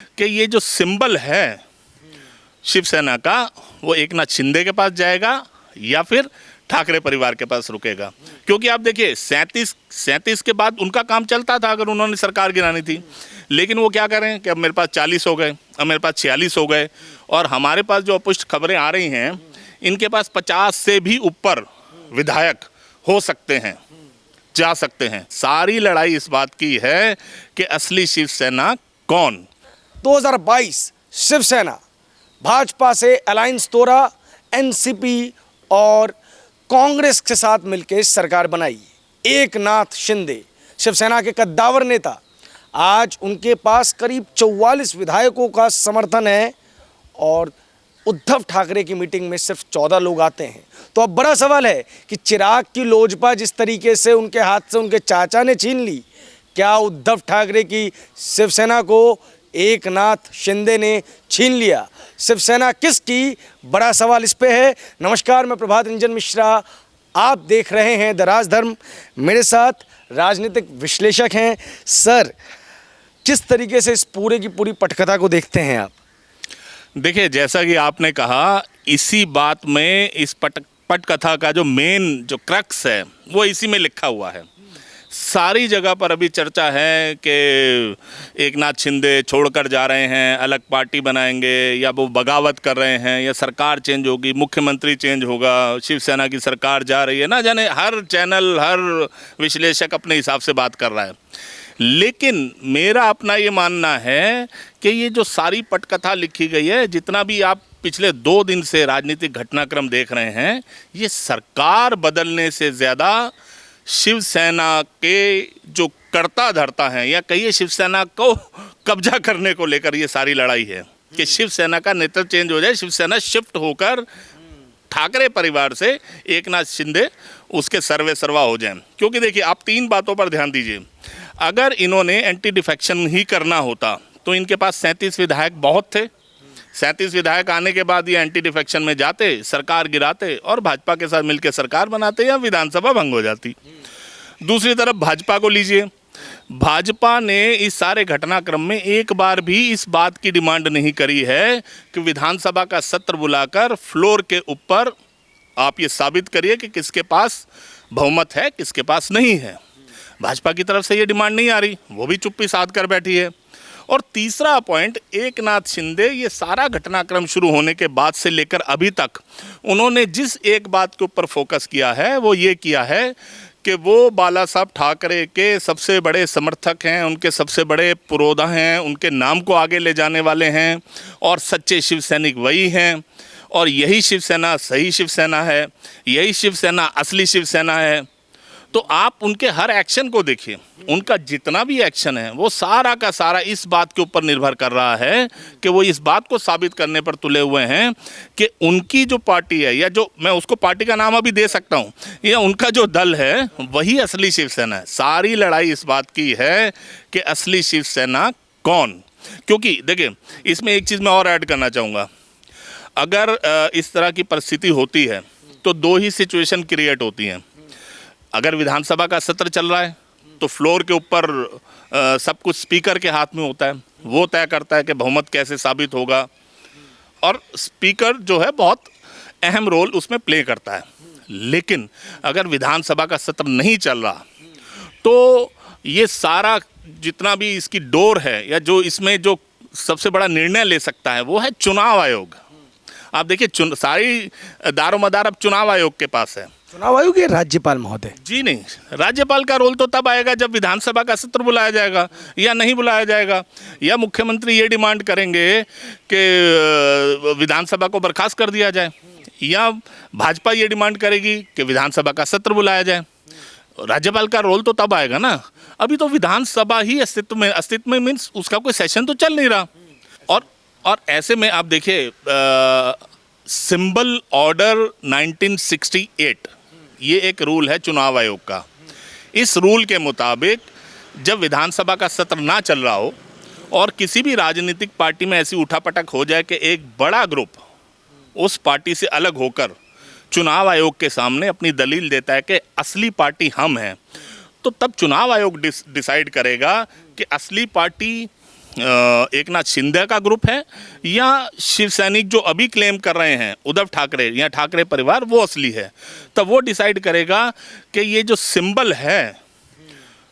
कि ये जो सिंबल है शिवसेना का, वो एकनाथ शिंदे के पास जाएगा या फिर ठाकरे परिवार के पास रुकेगा। क्योंकि आप देखिए 37 के बाद उनका काम चलता था अगर उन्होंने सरकार गिरानी थी, लेकिन वो क्या करें कि अब मेरे पास 40 हो गए, अब मेरे पास 46 हो गए, और हमारे पास जो अपुष्ट खबरें आ रही हैं, इनके पास 50 से भी ऊपर विधायक हो सकते हैं, जा सकते हैं। सारी लड़ाई इस बात की है कि असली शिवसेना कौन। 2022 शिवसेना भाजपा से अलायंस तोड़ा, एनसीपी और कांग्रेस के साथ मिलकर सरकार बनाई। एकनाथ शिंदे शिवसेना के कद्दावर नेता, आज उनके पास करीब 44 विधायकों का समर्थन है और उद्धव ठाकरे की मीटिंग में सिर्फ 14 लोग आते हैं। तो अब बड़ा सवाल है कि चिराग की लोजपा जिस तरीके से उनके हाथ से उनके चाचा ने छीन ली, क्या उद्धव ठाकरे की शिवसेना को एकनाथ शिंदे ने छीन लिया? शिवसेना किसकी? बड़ा सवाल इस पे है। नमस्कार, मैं प्रभात रंजन मिश्रा, आप देख रहे हैं द राजधर्म। मेरे साथ राजनीतिक विश्लेषक हैं। सर, किस तरीके से इस पूरे की पूरी पटकथा को देखते हैं आप? देखिए, जैसा कि आपने कहा, इसी बात में इस पटकथा का जो मेन जो क्रक्स है वो इसी में लिखा हुआ है। सारी जगह पर अभी चर्चा है कि एकनाथ शिंदे छोड़कर जा रहे हैं, अलग पार्टी बनाएंगे, या वो बगावत कर रहे हैं, या सरकार चेंज होगी, मुख्यमंत्री चेंज होगा, शिवसेना की सरकार जा रही है। ना जाने हर चैनल, हर विश्लेषक अपने हिसाब से बात कर रहा है। लेकिन मेरा अपना ये मानना है कि ये जो सारी पटकथा लिखी गई है, जितना भी आप पिछले 2 दिन से राजनीतिक घटनाक्रम देख रहे हैं, ये सरकार बदलने से ज़्यादा शिवसेना के जो कर्ता धर्ता हैं, या कहिए शिवसेना को कब्जा करने को लेकर ये सारी लड़ाई है कि शिवसेना का नेतृत्व चेंज हो जाए, शिवसेना शिफ्ट होकर ठाकरे परिवार से एकनाथ शिंदे उसके सर्वे सर्वा हो जाएं। क्योंकि देखिए, आप 3 बातों पर ध्यान दीजिए। अगर इन्होंने एंटी डिफेक्शन ही करना होता तो इनके पास 37 विधायक बहुत थे। 37 विधायक आने के बाद ये एंटी डिफेक्शन में जाते, सरकार गिराते और भाजपा के साथ मिलकर सरकार बनाते, या विधानसभा भंग हो जाती। दूसरी तरफ भाजपा को लीजिए, भाजपा ने इस सारे घटनाक्रम में एक बार भी इस बात की डिमांड नहीं करी है कि विधानसभा का सत्र बुलाकर फ्लोर के ऊपर आप ये साबित करिए कि किसके पास बहुमत है, किसके पास नहीं है। भाजपा की तरफ से ये डिमांड नहीं आ रही, वो भी चुप्पी साध कर बैठी है। और तीसरा पॉइंट, एकनाथ शिंदे ये सारा घटनाक्रम शुरू होने के बाद से लेकर अभी तक उन्होंने जिस एक बात के ऊपर फोकस किया है, वो ये किया है कि वो बाला साहब ठाकरे के सबसे बड़े समर्थक हैं, उनके सबसे बड़े पुरोधा हैं, उनके नाम को आगे ले जाने वाले हैं, और सच्चे शिवसैनिक वही हैं, और यही शिवसेना सही शिवसेना है, यही शिवसेना असली शिवसेना है। तो आप उनके हर एक्शन को देखिए, उनका जितना भी एक्शन है वो सारा का सारा इस बात के ऊपर निर्भर कर रहा है कि वो इस बात को साबित करने पर तुले हुए हैं कि उनकी जो पार्टी है, या जो मैं उसको पार्टी का नाम अभी दे सकता हूं, या उनका जो दल है, वही असली शिवसेना है। सारी लड़ाई इस बात की है कि असली शिवसेना कौन। क्योंकि देखिए, इसमें एक चीज़ मैं और ऐड करना चाहूँगा। अगर इस तरह की परिस्थिति होती है तो 2 ही सिचुएशन क्रिएट होती हैं। अगर विधानसभा का सत्र चल रहा है तो फ्लोर के ऊपर सब कुछ स्पीकर के हाथ में होता है, वो तय करता है कि बहुमत कैसे साबित होगा, और स्पीकर जो है बहुत अहम रोल उसमें प्ले करता है। लेकिन अगर विधानसभा का सत्र नहीं चल रहा तो ये सारा जितना भी इसकी डोर है, या जो इसमें जो सबसे बड़ा निर्णय ले सकता है, वो है चुनाव आयोग। आप देखिए, सारी दारोमदार अब चुनाव आयोग के पास है। चुनाव आयोग या राज्यपाल महोदय? जी नहीं, राज्यपाल का रोल तो तब आएगा जब विधानसभा का सत्र बुलाया जाएगा या नहीं बुलाया जाएगा, या मुख्यमंत्री ये डिमांड करेंगे कि विधानसभा को बर्खास्त कर दिया जाए, या भाजपा ये डिमांड करेगी कि विधानसभा का सत्र बुलाया जाए। राज्यपाल का रोल तो तब आएगा ना। अभी तो विधानसभा ही अस्तित्व में मीन्स उसका कोई सेशन तो चल नहीं रहा। और ऐसे में आप देखिए, सिंबल ऑर्डर 1968 ये एक रूल है चुनाव आयोग का। इस रूल के मुताबिक जब विधानसभा का सत्र ना चल रहा हो और किसी भी राजनीतिक पार्टी में ऐसी उठापटक हो जाए कि एक बड़ा ग्रुप उस पार्टी से अलग होकर चुनाव आयोग के सामने अपनी दलील देता है कि असली पार्टी हम हैं, तो तब चुनाव आयोग डिसाइड करेगा कि असली पार्टी एक नाथ शिंदे का ग्रुप है या शिव सैनिक जो अभी क्लेम कर रहे हैं उद्धव ठाकरे या ठाकरे परिवार वो असली है, तब वो डिसाइड करेगा कि ये जो सिंबल है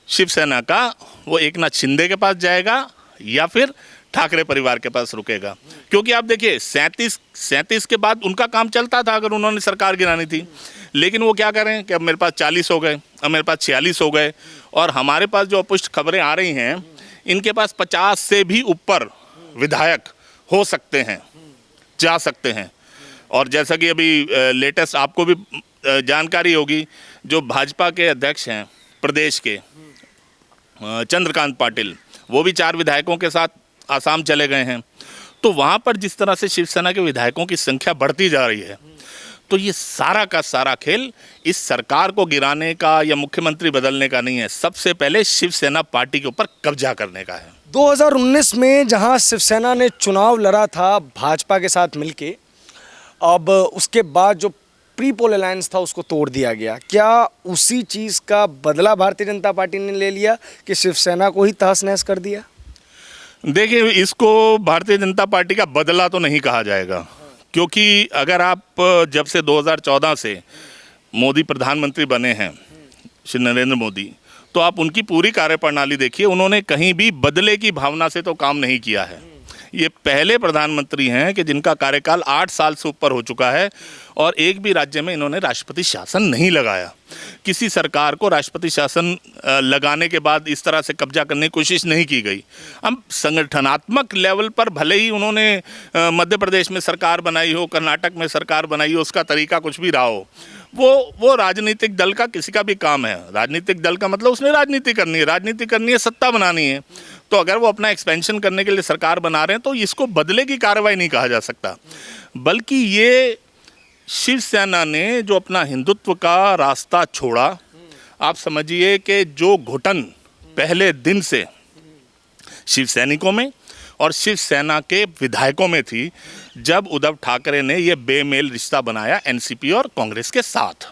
शिवसेना का वो एक नाथ शिंदे के पास जाएगा या फिर ठाकरे परिवार के पास रुकेगा। क्योंकि आप देखिए 37 के बाद उनका काम चलता था अगर उन्होंने सरकार गिरानी थी, लेकिन वो क्या करें कि अब मेरे पास 40 हो गए, अब मेरे पास 46 हो गए, और हमारे पास जो अपुष्ट खबरें आ रही हैं इनके पास 50 से भी ऊपर विधायक हो सकते हैं, जा सकते हैं। और जैसा कि अभी लेटेस्ट आपको भी जानकारी होगी, जो भाजपा के अध्यक्ष हैं प्रदेश के चंद्रकांत पाटिल, वो भी 4 विधायकों के साथ आसाम चले गए हैं। तो वहाँ पर जिस तरह से शिवसेना के विधायकों की संख्या बढ़ती जा रही है, तो ये सारा का सारा खेल इस सरकार को गिराने का या मुख्यमंत्री बदलने का नहीं है, सबसे पहले शिवसेना पार्टी के ऊपर कब्जा करने का है। 2019 में जहां शिवसेना ने चुनाव लड़ा था भाजपा के साथ मिलके, अब उसके बाद जो प्री पोल अलायंस था उसको तोड़ दिया गया। क्या उसी चीज़ का बदला भारतीय जनता पार्टी ने ले लिया कि शिवसेना को ही तहस नहस कर दिया? देखिए, इसको भारतीय जनता पार्टी का बदला तो नहीं कहा जाएगा, क्योंकि अगर आप जब से 2014 से मोदी प्रधानमंत्री बने हैं, श्री नरेंद्र मोदी, तो आप उनकी पूरी कार्यप्रणाली देखिए, उन्होंने कहीं भी बदले की भावना से तो काम नहीं किया है। ये पहले प्रधानमंत्री हैं कि जिनका कार्यकाल 8 साल से ऊपर हो चुका है और एक भी राज्य में इन्होंने राष्ट्रपति शासन नहीं लगाया। किसी सरकार को राष्ट्रपति शासन लगाने के बाद इस तरह से कब्जा करने की कोशिश नहीं की गई। अब संगठनात्मक लेवल पर भले ही उन्होंने मध्य प्रदेश में सरकार बनाई हो, कर्नाटक में सरकार बनाई हो, उसका तरीका कुछ भी रहा हो, वो राजनीतिक दल का किसी का भी काम है। राजनीतिक दल का मतलब उसने राजनीति करनी है, सत्ता बनानी है। तो अगर वो अपना एक्सपेंशन करने के लिए सरकार बना रहे हैं तो इसको बदले की कार्रवाई नहीं कहा जा सकता, बल्कि ये शिवसेना ने जो अपना हिंदुत्व का रास्ता छोड़ा, आप समझिए कि जो घुटन पहले दिन से शिव सैनिकों में और शिवसेना के विधायकों में थी, जब उद्धव ठाकरे ने ये बेमेल रिश्ता बनाया एनसीपी और कांग्रेस के साथ,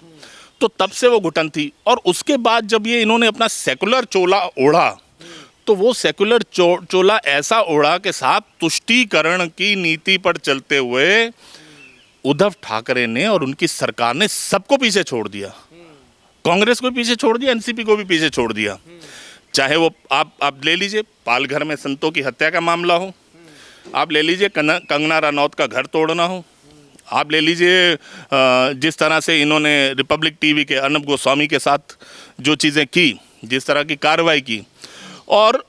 तो तब से वो घुटन थी। और उसके बाद जब ये इन्होंने अपना सेकुलर चोला ओढ़ा, तो वो सेकुलर चोला ऐसा ओढ़ा कि साहब तुष्टीकरण की नीति पर चलते हुए उद्धव ठाकरे ने और उनकी सरकार ने सबको पीछे छोड़ दिया। कांग्रेस को भी पीछे छोड़ दिया, एनसीपी को भी पीछे छोड़ दिया। चाहे वो आप ले लीजिए पालघर में संतों की हत्या का मामला हो, आप ले लीजिए कंगना रनौत का घर तोड़ना हो, आप ले लीजिए जिस तरह से इन्होंने रिपब्लिक टीवी के अर्नब गोस्वामी के साथ जो चीज़ें की, जिस तरह की कार्रवाई की, और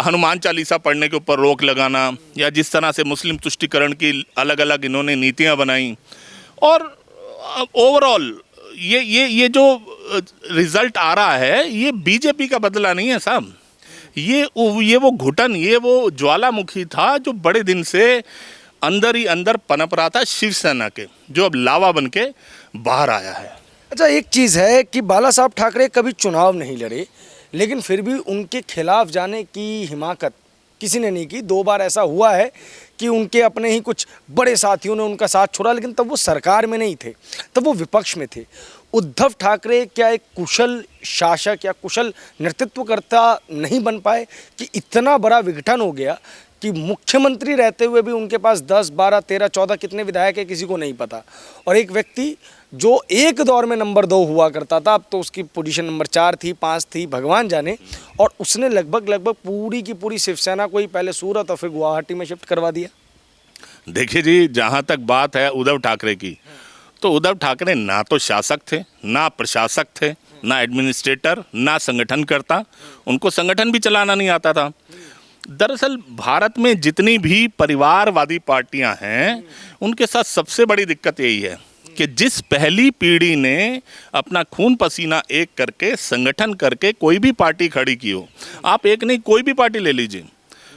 हनुमान चालीसा पढ़ने के ऊपर रोक लगाना, या जिस तरह से मुस्लिम तुष्टीकरण की अलग अलग इन्होंने नीतियां बनाई। और ओवरऑल ये जो रिजल्ट आ रहा है, ये बीजेपी का बदला नहीं है साहब, ये वो घुटन, ये वो ज्वालामुखी था जो बड़े दिन से अंदर ही अंदर पनप रहा था शिवसेना के, जो अब लावा बन के बाहर आया है। अच्छा, एक चीज़ है कि बाला साहब ठाकरे कभी चुनाव नहीं लड़े, लेकिन फिर भी उनके खिलाफ जाने की हिमाकत किसी ने नहीं की। 2 बार ऐसा हुआ है कि उनके अपने ही कुछ बड़े साथियों ने उनका साथ छोड़ा, लेकिन तब वो सरकार में नहीं थे, तब वो विपक्ष में थे। उद्धव ठाकरे क्या एक कुशल शासक या कुशल नेतृत्वकर्ता नहीं बन पाए कि इतना बड़ा विघटन हो गया कि मुख्यमंत्री रहते हुए भी उनके पास 10, 12, 13, 14 कितने विधायक है किसी को नहीं पता, और एक व्यक्ति जो एक दौर में नंबर 2 हुआ करता था, अब तो उसकी पोजीशन नंबर 4 थी, 5 थी, भगवान जाने, और उसने लगभग पूरी की पूरी शिवसेना को ही पहले सूरत और फिर गुवाहाटी में शिफ्ट करवा दिया। देखिए जी, जहाँ तक बात है उद्धव ठाकरे की, तो उद्धव ठाकरे ना तो शासक थे, ना प्रशासक थे, ना एडमिनिस्ट्रेटर, ना संगठनकर्ता, उनको संगठन भी चलाना नहीं आता था। दरअसल भारत में जितनी भी परिवारवादी पार्टियां हैं, उनके साथ सबसे बड़ी दिक्कत यही है कि जिस पहली पीढ़ी ने अपना खून पसीना एक करके संगठन करके कोई भी पार्टी खड़ी की हो, आप एक नहीं कोई भी पार्टी ले लीजिए।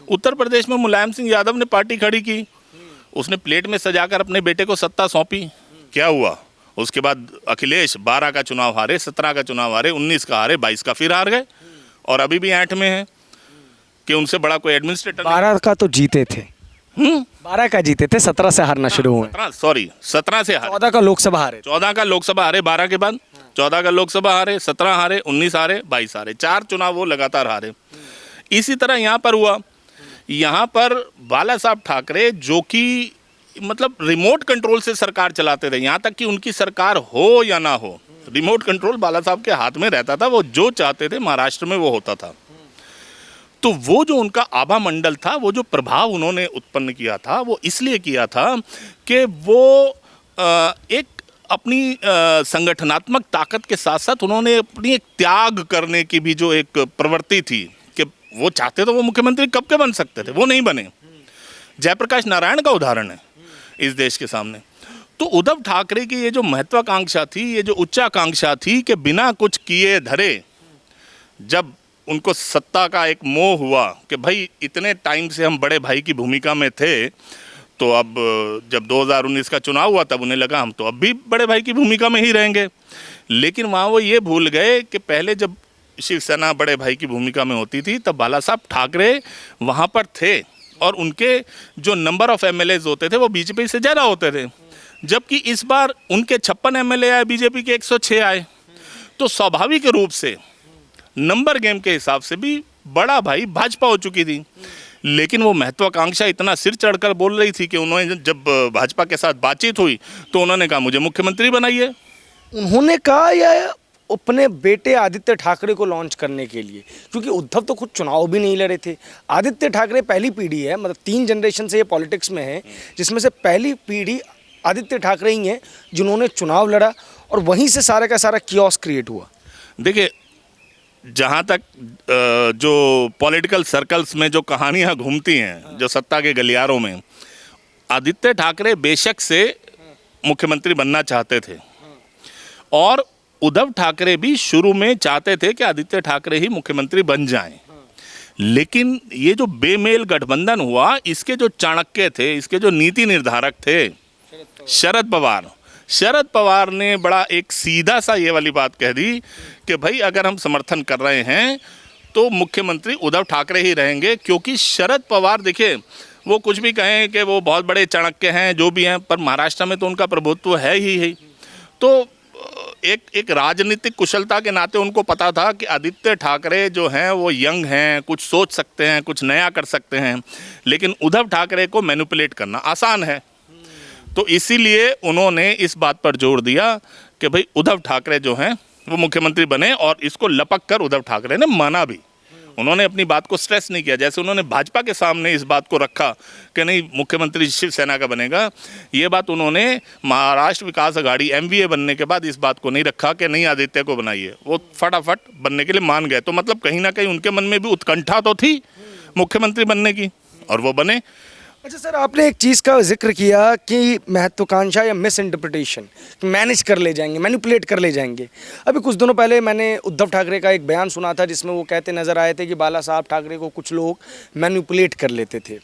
उत्तर प्रदेश में मुलायम सिंह यादव ने पार्टी खड़ी की, उसने प्लेट में सजाकर अपने बेटे को सत्ता सौंपी, क्या हुआ? उसके बाद अखिलेश 12 का चुनाव हारे, 17 का चुनाव हारे, 19 का हारे, 22 का फिर हार गए, और अभी भी ऐंठ में है कि उनसे बड़ा कोई एडमिनिस्ट्रेटर। 12 का तो जीते थे, 12 का जीते थे, 17 से हारना शुरू हुए। 17 से हारे, 14 का लोकसभा हारे, 14 का लोकसभा हारे, 12 के बाद 14 का लोकसभा हारे, 17 हारे, 19 हारे, 22 हारे, 4 चुनाव वो लगातार हारे। इसी तरह यहाँ पर हुआ यहाँ पर बाला साहब ठाकरे जो कि मतलब रिमोट कंट्रोल से सरकार चलाते थे, यहाँ तक कि उनकी सरकार हो या ना हो, रिमोट कंट्रोल बाला साहब के हाथ में रहता था। वो जो चाहते थे महाराष्ट्र में वो होता था। तो वो जो उनका आभा मंडल था, वो जो प्रभाव उन्होंने उत्पन्न किया था, वो इसलिए किया था कि वो एक अपनी संगठनात्मक ताकत के साथ साथ उन्होंने अपनी एक त्याग करने की भी जो एक प्रवृत्ति थी कि वो चाहते तो वो मुख्यमंत्री कब के बन सकते थे, वो नहीं बने। जयप्रकाश नारायण का उदाहरण है इस देश के सामने। तो उद्धव ठाकरे की ये जो महत्वाकांक्षा थी, ये जो उच्चाकांक्षा थी कि बिना कुछ किए धरे, जब उनको सत्ता का एक मोह हुआ कि भाई इतने टाइम से हम बड़े भाई की भूमिका में थे, तो अब जब 2019 का चुनाव हुआ तब उन्हें लगा हम तो अब भी बड़े भाई की भूमिका में ही रहेंगे। लेकिन वहाँ वो ये भूल गए कि पहले जब शिवसेना बड़े भाई की भूमिका में होती थी तब बाला साहब ठाकरे वहाँ पर थे और उनके जो नंबर ऑफ एमएलएज होते थे वो बीजेपी से ज़्यादा होते थे। जबकि इस बार उनके 56 एमएलए आए, बीजेपी के 106 आए। तो स्वाभाविक रूप से नंबर गेम के हिसाब से भी बड़ा भाई भाजपा हो चुकी थी। लेकिन वो महत्वाकांक्षा इतना सिर चढ़कर बोल रही थी कि उन्होंने जब भाजपा के साथ बातचीत हुई तो उन्होंने कहा मुझे मुख्यमंत्री बनाइए। उन्होंने कहा या अपने बेटे आदित्य ठाकरे को लॉन्च करने के लिए? क्योंकि उद्धव तो खुद चुनाव भी नहीं लड़े थे। आदित्य ठाकरे पहली पीढ़ी है, मतलब 3 जनरेशन से ये पॉलिटिक्स में है, जिसमें से पहली पीढ़ी आदित्य ठाकरे ही हैं जिन्होंने चुनाव लड़ा और वहीं से सारा का सारा कियोस्क क्रिएट हुआ। देखिए, जहाँ तक जो पॉलिटिकल सर्कल्स में जो कहानियाँ घूमती हैं, जो सत्ता के गलियारों में, आदित्य ठाकरे बेशक से मुख्यमंत्री बनना चाहते थे और उद्धव ठाकरे भी शुरू में चाहते थे कि आदित्य ठाकरे ही मुख्यमंत्री बन जाएं। लेकिन ये जो बेमेल गठबंधन हुआ, इसके जो चाणक्य थे, इसके जो नीति निर्धारक थे, शरद पवार ने बड़ा एक सीधा सा ये वाली बात कह दी कि भाई अगर हम समर्थन कर रहे हैं तो मुख्यमंत्री उद्धव ठाकरे ही रहेंगे। क्योंकि शरद पवार, देखिए, वो कुछ भी कहें कि वो बहुत बड़े चाणक्य हैं, जो भी हैं, पर महाराष्ट्र में तो उनका प्रभुत्व है ही। तो एक राजनीतिक कुशलता के नाते उनको पता था कि आदित्य ठाकरे जो हैं वो यंग हैं, कुछ सोच सकते हैं, कुछ नया कर सकते हैं, लेकिन उद्धव ठाकरे को मैनिपुलेट करना आसान है। तो इसीलिए उन्होंने इस बात पर जोर दिया कि भाई उद्धव ठाकरे जो हैं वो मुख्यमंत्री बने, और इसको लपक कर उद्धव ठाकरे ने माना भी। उन्होंने अपनी बात को स्ट्रेस नहीं किया, जैसे उन्होंने भाजपा के सामने इस बात को रखा कि नहीं मुख्यमंत्री शिवसेना का बनेगा। ये बात उन्होंने महाराष्ट्र विकास अघाड़ी MVA बनने के बाद इस बात को नहीं रखा कि नहीं आदित्य को बनाइए। वो फटाफट बनने के लिए मान गए। तो मतलब कहीं ना कहीं उनके मन में भी उत्कंठा तो थी मुख्यमंत्री बनने की, और वो बने। अच्छा सर, आपने एक चीज़ का जिक्र किया कि महत्वाकांक्षा या मिस इंटरप्रिटेशन, मैनेज कर ले जाएंगे, मैनिपुलेट कर ले जाएंगे। अभी कुछ दिनों पहले मैंने उद्धव ठाकरे का एक बयान सुना था जिसमें वो कहते नज़र आए थे कि बाला साहब ठाकरे को कुछ लोग मैनिपुलेट कर लेते थे।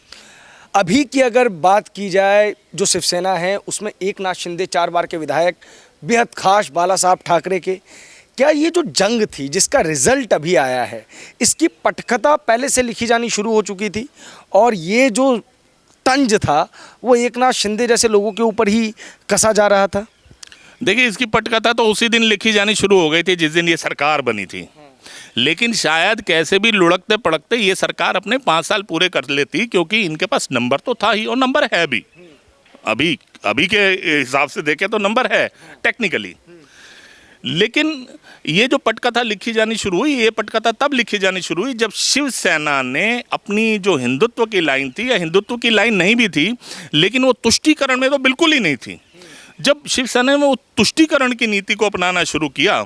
अभी की अगर बात की जाए, जो शिवसेना है उसमें एकनाथ शिंदे 4 बार के विधायक बेहद खास बाला साहब ठाकरे के। क्या ये जो जंग थी जिसका रिजल्ट अभी आया है, इसकी पटकथा पहले से लिखी जानी शुरू हो चुकी थी और ये जो तंज था वो एकनाथ शिंदे जैसे लोगों के ऊपर ही कसा जा रहा था? देखिए, इसकी पटकथा तो उसी दिन लिखी जानी शुरू हो गई थी जिस दिन ये सरकार बनी थी। लेकिन शायद कैसे भी लुढ़कते पड़कते ये सरकार अपने 5 साल पूरे कर लेती, क्योंकि इनके पास नंबर तो था ही और नंबर है भी। अभी के हिसाब से देखें तो नंबर है टेक्निकली। लेकिन ये जो पटकथा लिखी जानी शुरू हुई, ये पटकथा तब लिखी जानी शुरू हुई जब शिवसेना ने अपनी जो हिंदुत्व की लाइन थी, या हिंदुत्व की लाइन नहीं भी थी लेकिन वो तुष्टीकरण में तो बिल्कुल ही नहीं थी। जब शिवसेना में वो तुष्टीकरण की नीति को अपनाना शुरू किया,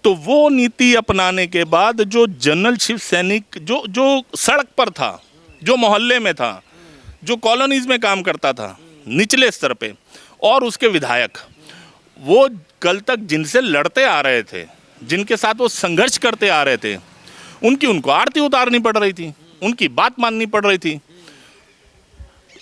तो वो नीति अपनाने के बाद जो जनरल शिव सैनिक जो सड़क पर था, जो मोहल्ले में था, जो कॉलोनीज में काम करता था निचले स्तर पे, और उसके विधायक, वो कल तक जिनसे लड़ते आ रहे थे, जिनके साथ वो संघर्ष करते आ रहे थे, उनको आरती उतारनी पड़ रही थी, उनकी बात माननी पड़ रही थी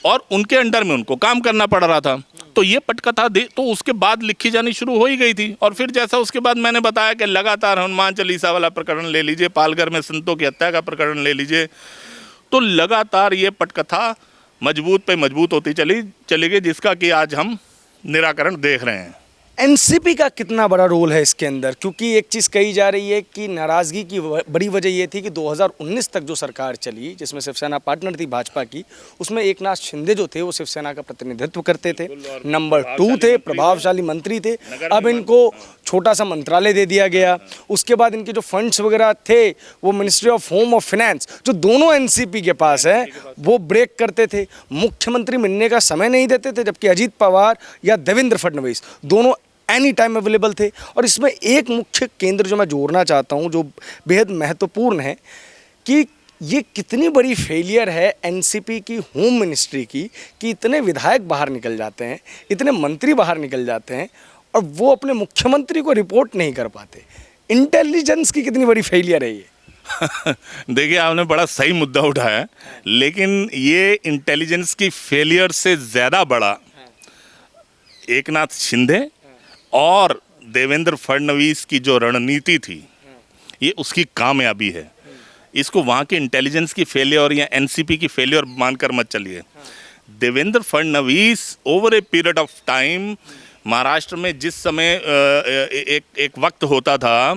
और उनके अंडर में उनको काम करना पड़ रहा था। तो ये पटकथा तो उसके बाद लिखी जानी शुरू हो ही गई थी। और फिर जैसा उसके बाद मैंने बताया कि लगातार हनुमान चालीसा वाला प्रकरण ले लीजिए, पालघर में संतों की हत्या का प्रकरण ले लीजिए, तो लगातार ये पटकथा मजबूत पे मजबूत होती चली गई, जिसका कि आज हम निराकरण देख रहे हैं। एनसीपी का कितना बड़ा रोल है इसके अंदर? क्योंकि एक चीज़ कही जा रही है कि नाराज़गी की बड़ी वजह ये थी कि 2019 तक जो सरकार चली, जिसमें शिवसेना पार्टनर थी भाजपा की, उसमें एकनाथ शिंदे जो थे वो शिवसेना का प्रतिनिधित्व करते थे, नंबर 2 थे, प्रभावशाली मंत्री थे। अब इनको छोटा सा मंत्रालय दे दिया गया। उसके बाद इनके जो फंड्स वगैरह थे वो मिनिस्ट्री ऑफ होम और फाइनेंस, जो दोनों एनसीपी के पास है, वो ब्रेक करते थे। मुख्यमंत्री मिलने का समय नहीं देते थे, जबकि अजीत पवार या देवेंद्र फडणवीस दोनों एनी टाइम अवेलेबल थे। और इसमें एक मुख्य केंद्र जो मैं जोड़ना चाहता हूं, जो बेहद महत्वपूर्ण है, कि ये कितनी बड़ी फेलियर है एनसीपी की होम मिनिस्ट्री की, कि इतने विधायक बाहर निकल जाते हैं, इतने मंत्री बाहर निकल जाते हैं और वो अपने मुख्यमंत्री को रिपोर्ट नहीं कर पाते। इंटेलिजेंस की कितनी बड़ी फेलियर है ये। देखिए, आपने बड़ा सही मुद्दा उठाया, लेकिन ये इंटेलिजेंस की फेलियर से ज़्यादा बड़ा एकनाथ शिंदे और देवेंद्र फडणवीस की जो रणनीति थी, ये उसकी कामयाबी है। इसको वहाँ के इंटेलिजेंस की फेलियर या एनसीपी की फेलियर मानकर मत चलिए। Devendra Fadnavis over a period of time, Maharashtra में जिस समय एक वक्त होता था,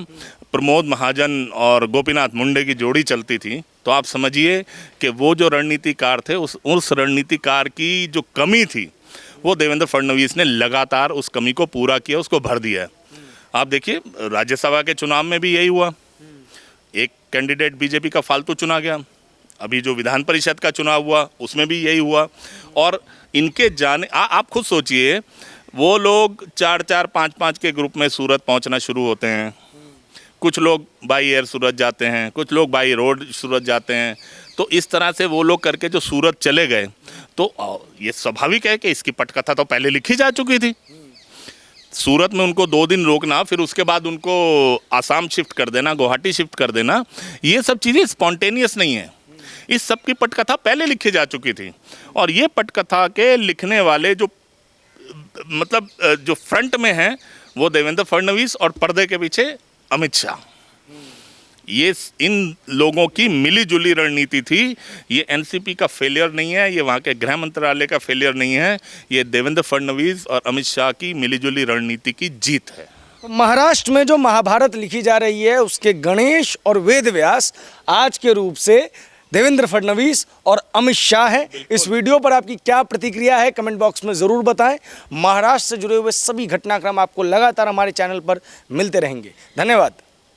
प्रमोद महाजन और गोपीनाथ मुंडे की जोड़ी चलती थी, तो आप समझिए कि वो जो रणनीतिकार थे, उस रणनीतिकार की जो कमी थी, वो देवेंद्र फडणवीस ने लगातार उस कमी को पूरा किया, उसको भर दिया। आप देखिए, राज्यसभा के चुनाव में भी यही हुआ, एक कैंडिडेट बीजेपी का फालतू चुना गया। अभी जो विधान परिषद का चुनाव हुआ, उसमें भी यही हुआ। और इनके जाने आप खुद सोचिए, वो लोग 4-4, 5-5 के ग्रुप में सूरत पहुंचना शुरू होते हैं। कुछ लोग बाई एयर सूरत जाते हैं, कुछ लोग बाई रोड सूरत जाते हैं। तो इस तरह से वो लोग करके जो सूरत चले गए, तो ये स्वाभाविक है कि इसकी पटकथा तो पहले लिखी जा चुकी थी। सूरत में उनको 2 दिन रोकना, फिर उसके बाद उनको आसाम शिफ्ट कर देना, गुवाहाटी शिफ्ट कर देना, ये सब चीज़ें स्पॉन्टेनियस नहीं है। इस सब की पटकथा पहले लिखी जा चुकी थी। और ये पटकथा के लिखने वाले जो मतलब जो फ्रंट में हैं, वो देवेंद्र फडणवीस और पर्दे के पीछे अमित शाह। ये इन लोगों की मिली जुली रणनीति थी। ये एनसीपी का फेलियर नहीं है, ये वहाँ के गृह मंत्रालय का फेलियर नहीं है, ये देवेंद्र फडणवीस और अमित शाह की मिली जुली रणनीति की जीत है। तो महाराष्ट्र में जो महाभारत लिखी जा रही है, उसके गणेश और वेद व्यास आज के रूप से देवेंद्र फडणवीस और अमित शाह हैं। इस वीडियो पर आपकी क्या प्रतिक्रिया है, कमेंट बॉक्स में ज़रूर बताएं। महाराष्ट्र से जुड़े हुए सभी घटनाक्रम आपको लगातार हमारे चैनल पर मिलते रहेंगे। धन्यवाद।